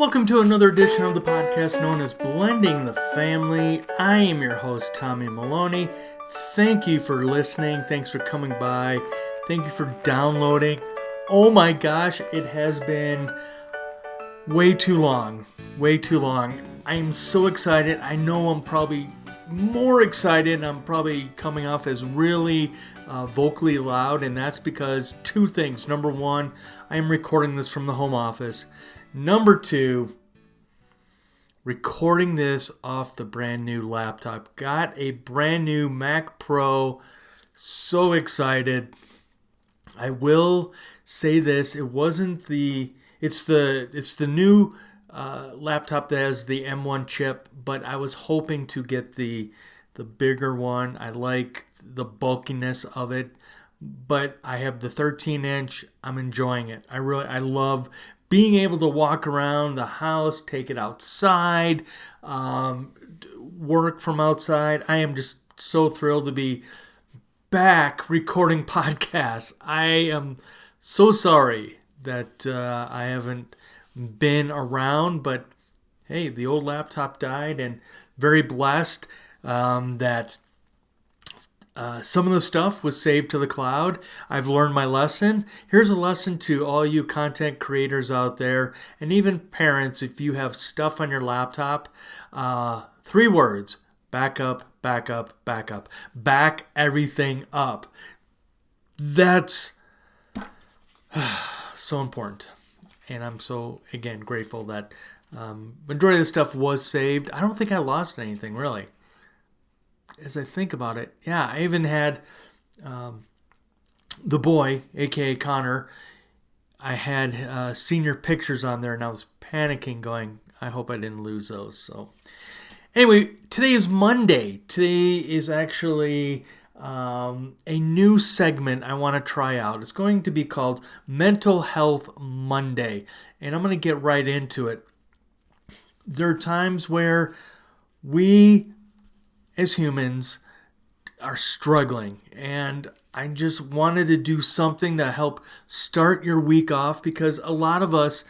Welcome to another edition of the podcast known as Blending the Family. I am your host, Tommy Maloney. Thank you for listening. Thanks for coming by. Thank you for downloading. Oh my gosh, it has been way too long. I am so excited. I know I'm probably more excited. I'm probably coming off as really vocally loud, and that's because two things. Number one, I am recording this from the home office. Number two, recording this off the brand new laptop. Got a brand new Mac Pro. So excited. I will say this, it's the new laptop that has the M1 chip, but I was hoping to get the bigger one. I like the bulkiness of it, but I have the 13-inch. I'm enjoying it. I love being able to walk around the house, take it outside, work from outside. I am just so thrilled to be back recording podcasts. I am so sorry that I haven't been around, but hey, the old laptop died, and very blessed that some of the stuff was saved to the cloud. I've learned my lesson. Here's a lesson to all you content creators out there, and even parents. If you have stuff on your laptop, 3 words: backup, backup, backup. Back everything up. That's so important. And I'm so, again, grateful that majority of the stuff was saved. I don't think I lost anything, really. As I think about it, yeah, I even had the boy, a.k.a. Connor. I had senior pictures on there, and I was panicking, going, I hope I didn't lose those. So anyway, today is Monday. Today is actually a new segment I want to try out. It's going to be called Mental Health Monday, and I'm going to get right into it. There are times where we, as humans, are struggling, and I just wanted to do something to help start your week off, because a lot of us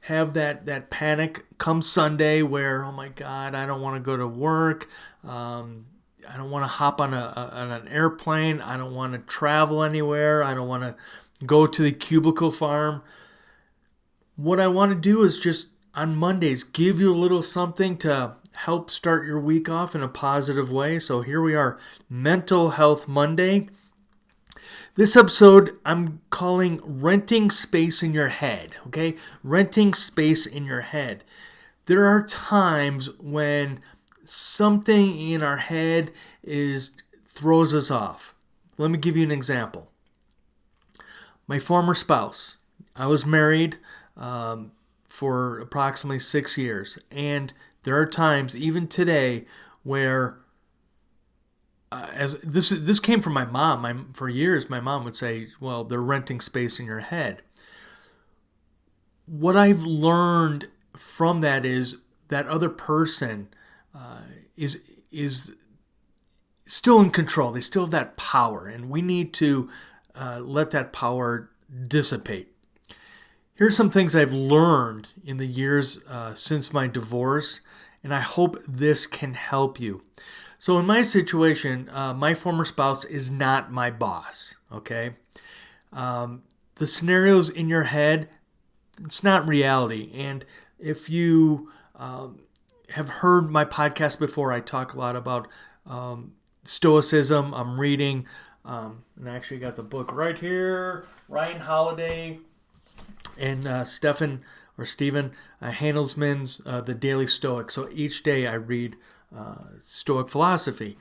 have that panic come Sunday where, oh my God, I don't want to go to work. I don't want to hop on an airplane. I don't want to travel anywhere. I don't want to go to the cubicle farm. What I want to do is just on Mondays give you a little something to help start your week off in a positive way. So here we are, Mental Health Monday. This episode I'm calling Renting Space in Your Head, okay? Renting space in your head. There are times when something in our head throws us off. Let me give you an example. My former spouse, I was married for approximately 6 years, and there are times, even today, where as this came from my mom. For years, my mom would say, "Well, they're renting space in your head." What I've learned from that is that other person is still in control. They still have that power, and we need to let that power dissipate. Here's some things I've learned in the years since my divorce, and I hope this can help you. So in my situation, my former spouse is not my boss, okay? The scenarios in your head, it's not reality. And if you have heard my podcast before, I talk a lot about Stoicism. I'm reading, and I actually got the book right here, Ryan Holiday and Stephen Handelsman's The Daily Stoic. So each day I read Stoic philosophy.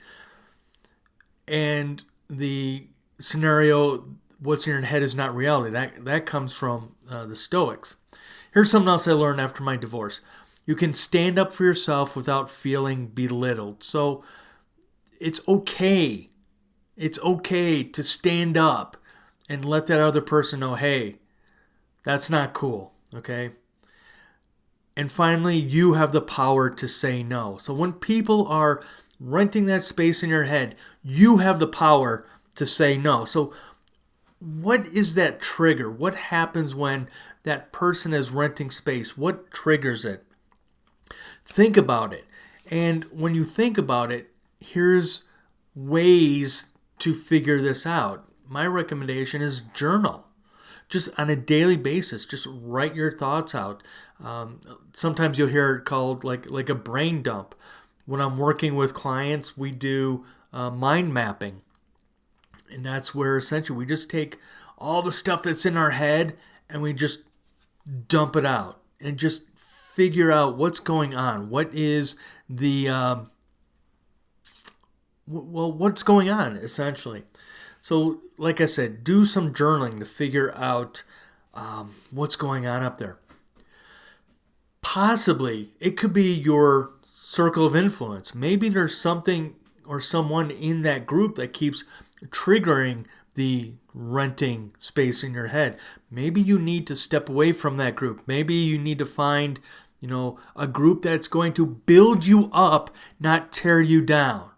And the scenario, what's in your head is not reality. That comes from the Stoics. Here's something else I learned after my divorce. You can stand up for yourself without feeling belittled. So it's okay. It's okay to stand up and let that other person know, hey, that's not cool, okay? And finally, you have the power to say no. So when people are renting that space in your head, you have the power to say no. So what is that trigger? What happens when that person is renting space? What triggers it? Think about it. And when you think about it, here's ways to figure this out. My recommendation is journal. Just on a daily basis, just write your thoughts out. Sometimes you'll hear it called like a brain dump. When I'm working with clients, we do mind mapping. And that's where essentially we just take all the stuff that's in our head and we just dump it out and just figure out what's going on. What is the, what's going on essentially. So like I said, do some journaling to figure out what's going on up there. Possibly, it could be your circle of influence. Maybe there's something or someone in that group that keeps triggering the renting space in your head. Maybe you need to step away from that group. Maybe you need to find, a group that's going to build you up, not tear you down.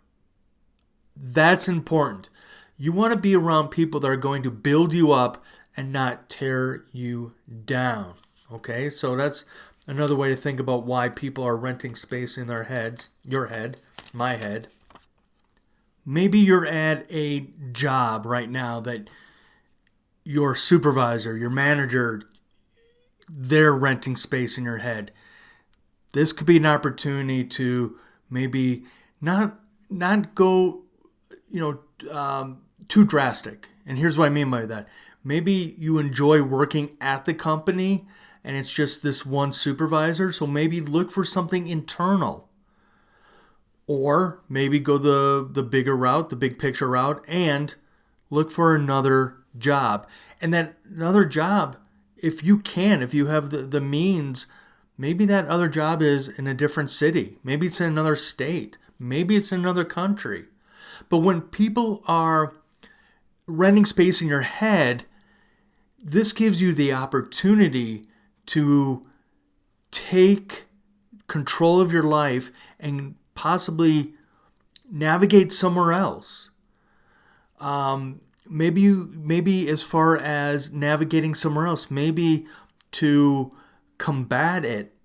That's important. You want to be around people that are going to build you up and not tear you down. Okay, so that's another way to think about why people are renting space in their heads, your head, my head. Maybe you're at a job right now that your supervisor, your manager, they're renting space in your head. This could be an opportunity to maybe not go, too drastic. And here's what I mean by that. Maybe you enjoy working at the company and it's just this one supervisor. So maybe look for something internal. Or maybe go the bigger route, the big picture route, and look for another job. And that another job, if you have the means, maybe that other job is in a different city. Maybe it's in another state. Maybe it's in another country. But when people are renting space in your head, this gives you the opportunity to take control of your life and possibly navigate somewhere else. Maybe as far as navigating somewhere else, maybe to combat it.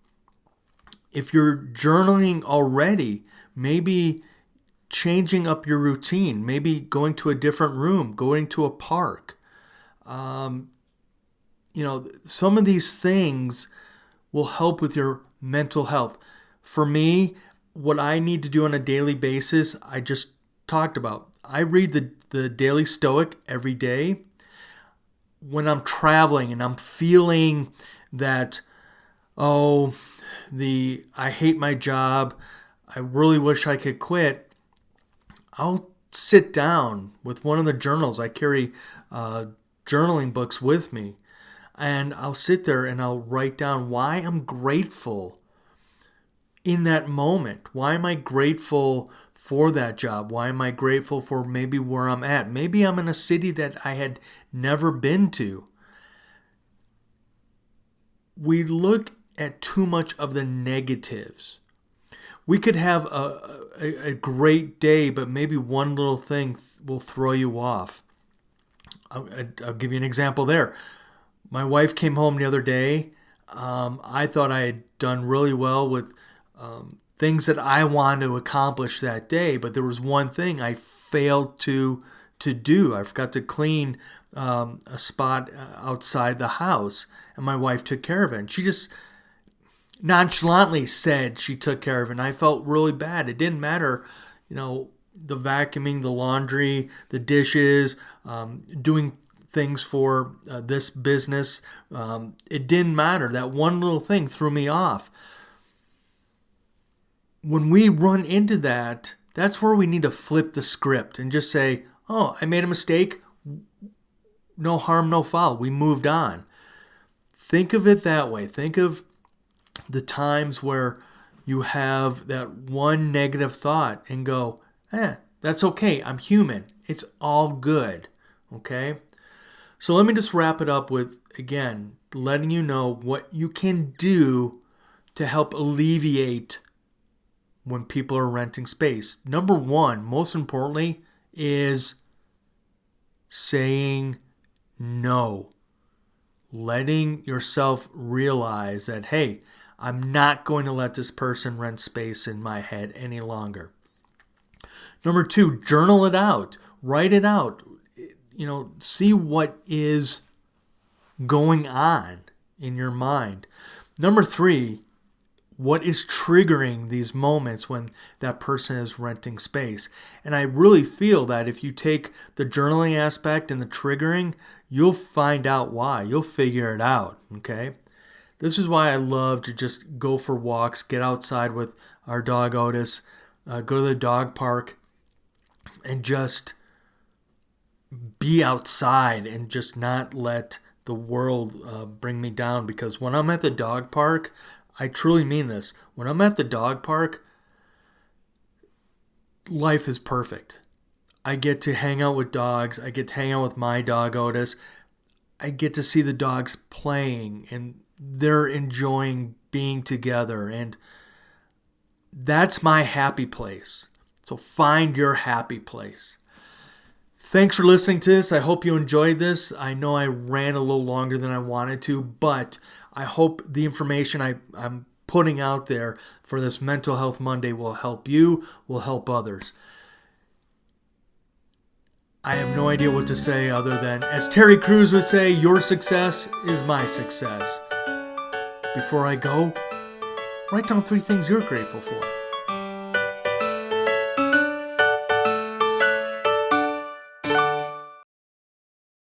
If you're journaling already, maybe changing up your routine, maybe going to a different room, going to a park. Some of these things will help with your mental health. For me, what I need to do on a daily basis, I just talked about. I read the Daily Stoic every day. When I'm traveling and I'm feeling that, I hate my job, I really wish I could quit, I'll sit down with one of the journals. I carry journaling books with me. And I'll sit there and I'll write down why I'm grateful in that moment. Why am I grateful for that job? Why am I grateful for maybe where I'm at? Maybe I'm in a city that I had never been to. We look at too much of the negatives. We could have a great day, but maybe one little thing will throw you off. I'll give you an example there. My wife came home the other day. I thought I had done really well with things that I wanted to accomplish that day, but there was one thing I failed to do. I forgot to clean a spot outside the house, and my wife took care of it. And she just nonchalantly said she took care of it, and I felt really bad. It didn't matter, the vacuuming, the laundry, the dishes, doing things for this business. It didn't matter. That one little thing threw me off. When we run into that, that's where we need to flip the script and just say, oh, I made a mistake. No harm, no foul. We moved on. Think of it that way. Think of the times where you have that one negative thought and go, that's okay. I'm human. It's all good. Okay? So let me just wrap it up with, again, letting you know what you can do to help alleviate when people are renting space. Number one, most importantly, is saying no. letting yourself realize that, hey, I'm not going to let this person rent space in my head any longer. Number 2, journal it out. Write it out. See what is going on in your mind. Number 3, what is triggering these moments when that person is renting space? And I really feel that if you take the journaling aspect and the triggering, you'll find out why. You'll figure it out, okay? This is why I love to just go for walks, get outside with our dog Otis, go to the dog park, and just be outside and just not let the world bring me down. Because when I'm at the dog park, I truly mean this. When I'm at the dog park, life is perfect. I get to hang out with dogs. I get to hang out with my dog Otis. I get to see the dogs playing and they're enjoying being together. And that's my happy place. So find your happy place. Thanks for listening to this. I hope you enjoyed this. I know I ran a little longer than I wanted to, but I hope the information I'm putting out there for this Mental Health Monday will help you, will help others. I have no idea what to say other than, as Terry Crews would say, your success is my success. Before I go, write down 3 things you're grateful for.